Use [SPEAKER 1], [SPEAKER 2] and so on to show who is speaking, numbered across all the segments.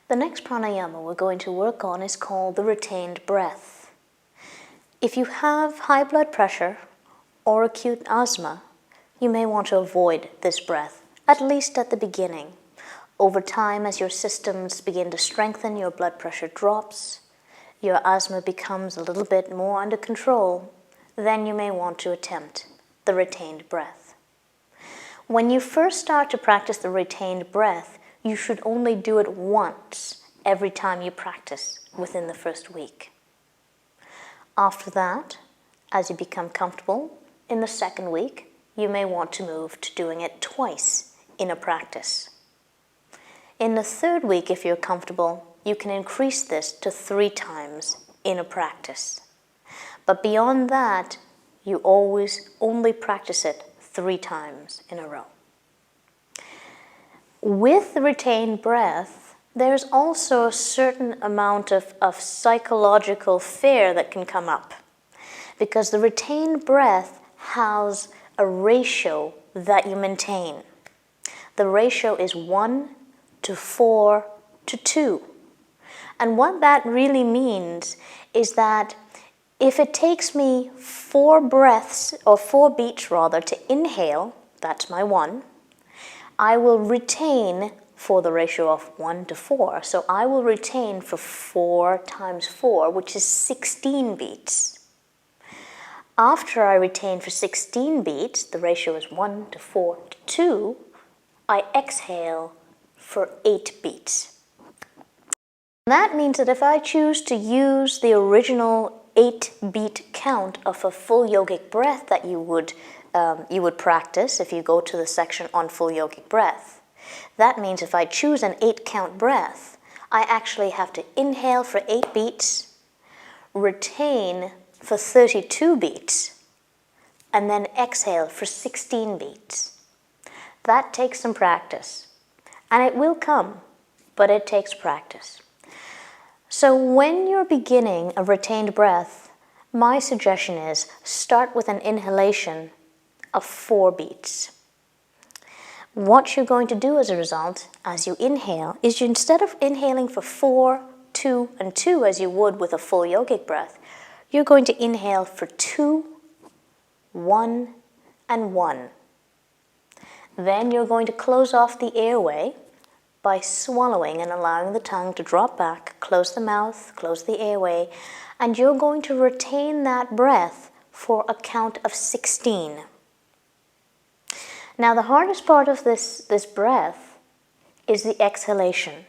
[SPEAKER 1] The next pranayama we're going to work on is called the retained breath. If you have high blood pressure or acute asthma, you may want to avoid this breath, at least at the beginning. Over time, as your systems begin to strengthen, your blood pressure drops, your asthma becomes a little bit more under control, then you may want to attempt the retained breath. When you first start to practice the retained breath, you should only do it once every time you practice within the first week. After that, as you become comfortable, in the second week, you may want to move to doing it twice in a practice. In the third week, if you're comfortable, you can increase this to 3 times in a practice. But beyond that, you always only practice it 3 times in a row. With the retained breath, there's also a certain amount of psychological fear that can come up, because the retained breath has a ratio that you maintain. The ratio is 1 to 4 to 2. And what that really means is that if it takes me 4 breaths, or 4 beats rather, to inhale, that's my 1, I will retain for the ratio of 1 to 4. So I will retain for 4 times 4, which is 16 beats. After I retain for 16 beats, the ratio is 1 to 4 to 2, I exhale for 8 beats. That means that if I choose to use the original 8-beat count of a full yogic breath that you would practice if you go to the section on full yogic breath, that means if I choose an 8-count breath, I actually have to inhale for 8 beats, retain for 32 beats, and then exhale for 16 beats. That takes some practice, and it will come, but it takes practice. So when you're beginning a retained breath, my suggestion is start with an inhalation of 4 beats. What you're going to do as a result, as you inhale, is instead of inhaling for 4, 2, and 2 as you would with a full yogic breath, you're going to inhale for 2, 1, and 1. Then you're going to close off the airway by swallowing and allowing the tongue to drop back, close the mouth, close the airway, and you're going to retain that breath for a count of 16. Now the hardest part of this breath is the exhalation,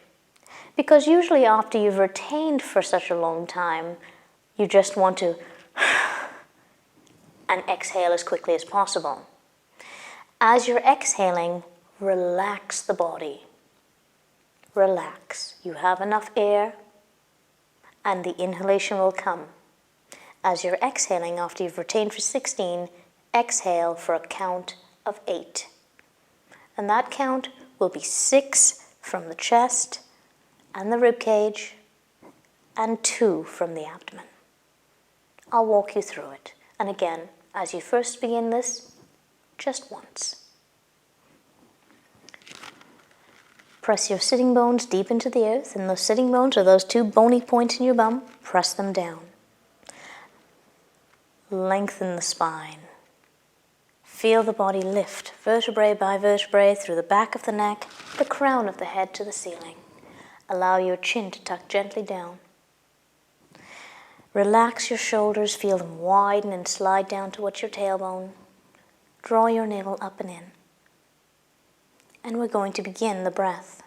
[SPEAKER 1] because usually after you've retained for such a long time, you just want to and exhale as quickly as possible. As you're exhaling, relax the body. Relax. You have enough air, and the inhalation will come. As you're exhaling after you've retained for 16, exhale for a count of 8. And that count will be 6 from the chest and the rib cage, and 2 from the abdomen. I'll walk you through it. And again, as you first begin this, just once. Press your sitting bones deep into the earth, and those sitting bones are those 2 bony points in your bum. Press them down. Lengthen the spine. Feel the body lift, vertebrae by vertebrae, through the back of the neck, the crown of the head to the ceiling. Allow your chin to tuck gently down. Relax your shoulders, feel them widen and slide down towards your tailbone. Draw your navel up and in. And we're going to begin the breath.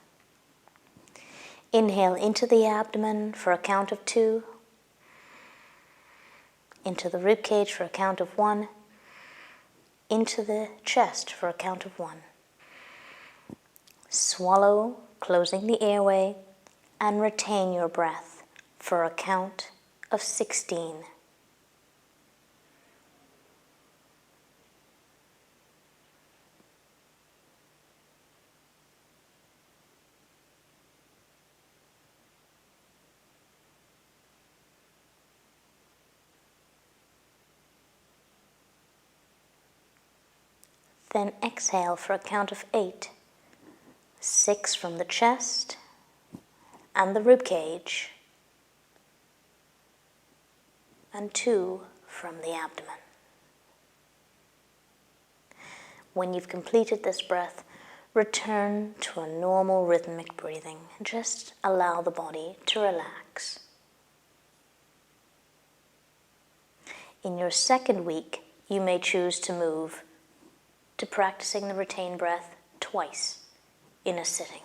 [SPEAKER 1] Inhale into the abdomen for a count of 2. Into the rib cage for a count of 1. Into the chest for a count of 1. Swallow, closing the airway, and retain your breath for a count of 16. Then exhale for a count of 8. 6 from the chest and the rib cage, and 2 from the abdomen. When you've completed this breath, return to a normal rhythmic breathing. Just allow the body to relax. In your second week, you may choose to move to practicing the retained breath twice in a sitting.